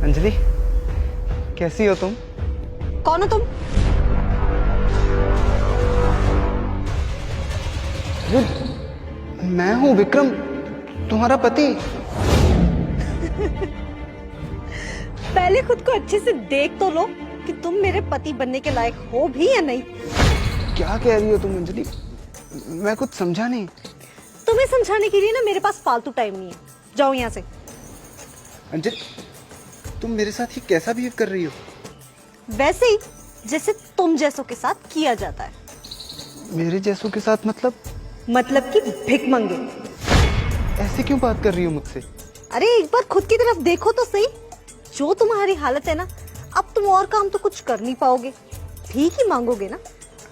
अंजलि, कैसी हो तुम? कौन हो तुम? मैं हूँ विक्रम, तुम्हारा पति। पहले खुद को अच्छे से देख तो लो कि तुम मेरे पति बनने के लायक हो भी या नहीं। क्या कह रही हो तुम अंजलि? मैं कुछ समझा नहीं। तुम्हें समझाने के लिए ना मेरे पास फालतू टाइम नहीं है। जाओ यहाँ से। अंजलि, तुम मेरे साथ ही कैसा बिहेव कर रही हो? वैसे ही जैसे तुम जैसों के साथ किया जाता है। मेरे जैसों के साथ मतलब? मतलब कि भिख मंगे। ऐसे क्यों बात कर रही हो मुझसे? अरे एक बार खुद की तरफ देखो तो सही। जो तुम्हारी हालत है ना, अब तुम और काम तो कुछ कर नहीं पाओगे, भीख ही मांगोगे ना।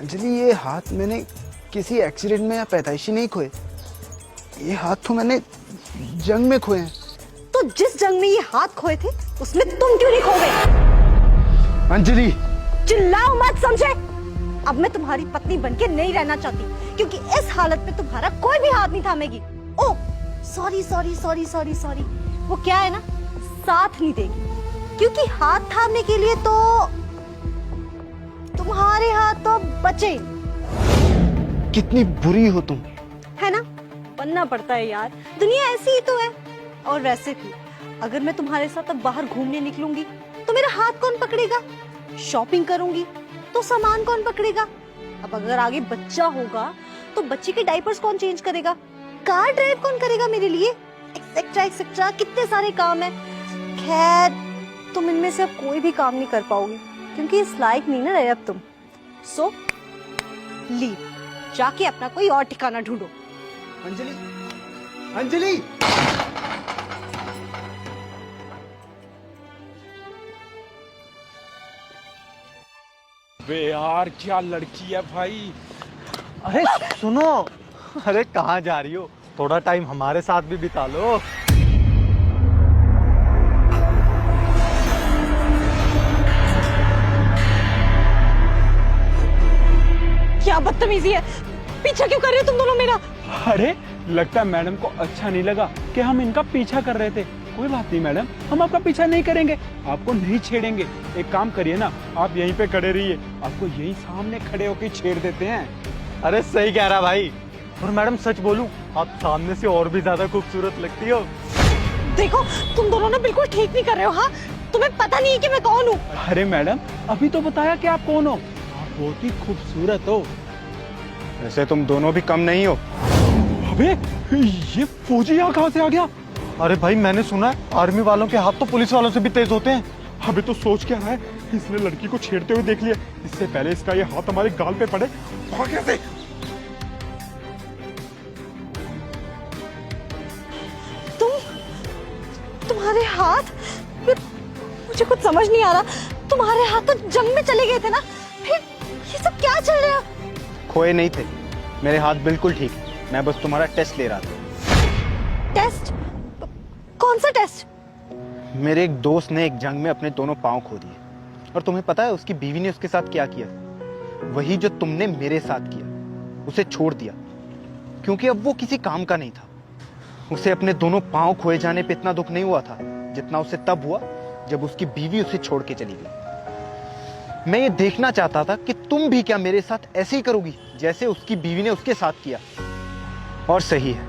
अंजलि, ये हाथ मैंने किसी एक्सीडेंट में या पैदाइशी नहीं खोए। ये हाथ तो मैंने जंग में खोए हैं। तो जिस जंग में ये हाथ खोए थे उसमें तुम क्यों नहीं खो गए? अंजलि, चिल्लाओ मत, समझे? अब मैं तुम्हारी पत्नी बनके नहीं रहना चाहती, क्योंकि इस हालत में तुम्हारा कोई भी हाथ नहीं थामेगी। Oh sorry sorry sorry sorry sorry, वो क्या है ना, साथ नहीं देगी, क्योंकि हाथ थामने के लिए तो तुम्हारे हाथ तो बचे। कितनी बुरी हो तुम। है ना, बनना पड़ता है यार, दुनिया ऐसी ही तो है। और वैसे भी अगर मैं तुम्हारे साथ अब बाहर घूमने निकलूंगी तो मेरा हाथ कौन पकड़ेगा? शॉपिंग करूंगी तो सामान कौन पकड़ेगा? अब अगर आगे बच्चा होगा तो बच्चे के डायपर्स कौन चेंज करेगा? कार ड्राइव कौन करेगा मेरे लिए? एक्सेट्रा एक्सेट्रा, कितने सारे काम है। खैर, तुम इनमें से अब कोई भी काम नहीं कर पाओगे, क्योंकि इस लायक नहीं ना रहे अब तुम। सो लीव, जाके अपना कोई और ठिकाना ढूंढो। अंजलि, अंजलि! बे यार, क्या लड़की है भाई। अरे सुनो, अरे कहाँ जा रही हो? थोड़ा टाइम हमारे साथ भी बिता लो। क्या बदतमीजी है, पीछा क्यों कर रहे हो तुम दोनों मेरा? अरे लगता है मैडम को अच्छा नहीं लगा कि हम इनका पीछा कर रहे थे। कोई बात नहीं मैडम, हम आपका पीछा नहीं करेंगे, आपको नहीं छेड़ेंगे। एक काम करिए ना, आप यहीं पे खड़े रहिए, आपको यहीं सामने खड़े होकर छेड़ देते हैं। अरे सही कह रहा भाई। और मैडम सच बोलूं, आप सामने से और भी ज्यादा खूबसूरत लगती हो। देखो, तुम दोनों ना बिल्कुल ठीक नहीं कर रहे हो। हाँ, तुम्हें पता नहीं है कि मैं कौन हूँ। अरे मैडम, अभी तो बताया कि आप कौन हो। आप बहुत ही खूबसूरत हो। वैसे तुम दोनों भी कम नहीं हो। अबे ये फौजी यहाँ कहाँ से आ गया? अरे भाई, मैंने सुना है आर्मी वालों के हाथ तो पुलिस वालों से भी तेज होते हैं। अबे तो सोच क्या रहा है, इसने लड़की को छेड़ते हुए देख लिया। इससे पहले इसका ये हाथ हमारे गाल पे पड़े, भाग से। तुम्हारे हाथ? मुझे कुछ समझ नहीं आ रहा। तुम्हारे हाथ तो जंग में चले गए थे ना, फिर ये सब क्या चल रहा है? खोए नहीं थे, मेरे हाथ बिल्कुल ठीक है। मैं बस तुम्हारा टेस्ट ले रहा था। टेस्ट? कौन सा टेस्ट? मेरे एक दोस्त ने एक जंग में अपने दोनों पांव खो दिए, और तुम्हें पता है उसकी बीवी ने उसके साथ क्या किया? वही जो तुमने मेरे साथ किया, उसे छोड़ दिया, क्योंकि अब वो किसी काम का नहीं था। उसे अपने दोनों पांव खोए जाने पे इतना दुख नहीं हुआ था जितना उसे तब हुआ जब उसकी बीवी उसे छोड़ के चली गई। मैं ये देखना चाहता था कि तुम भी क्या मेरे साथ ऐसे ही करोगी जैसे उसकी बीवी ने उसके साथ किया। और सही है,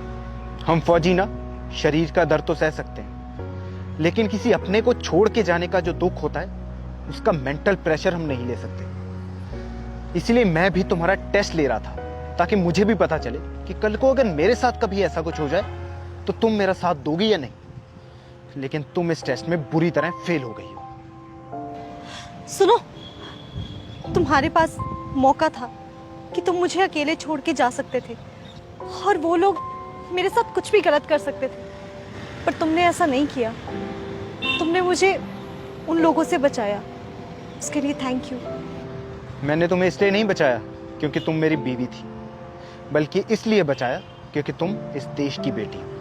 हम फौजी ना शरीर का दर्द तो सह सकते हैं, लेकिन किसी अपने को छोड़ के जाने का जो दुख होता है उसका मेंटल प्रेशर हम नहीं ले सकते। इसलिए मैं भी तुम्हारा टेस्ट ले रहा था, ताकि मुझे भी पता चले कि कल को अगर मेरे साथ कभी ऐसा कुछ हो जाए तो तुम मेरा साथ दोगी या नहीं। लेकिन तुम इस टेस्ट में बुरी तरह फेल हो गई हो। सुनो, तुम्हारे पास मौका था कि तुम मुझे अकेले छोड़ के जा सकते थे, और वो लोग मेरे साथ कुछ भी गलत कर सकते थे, पर तुमने ऐसा नहीं किया। तुमने मुझे उन लोगों से बचाया, उसके लिए थैंक यू। मैंने तुम्हें इसलिए नहीं बचाया क्योंकि तुम मेरी बीवी थी, बल्कि इसलिए बचाया क्योंकि तुम इस देश की बेटी हो।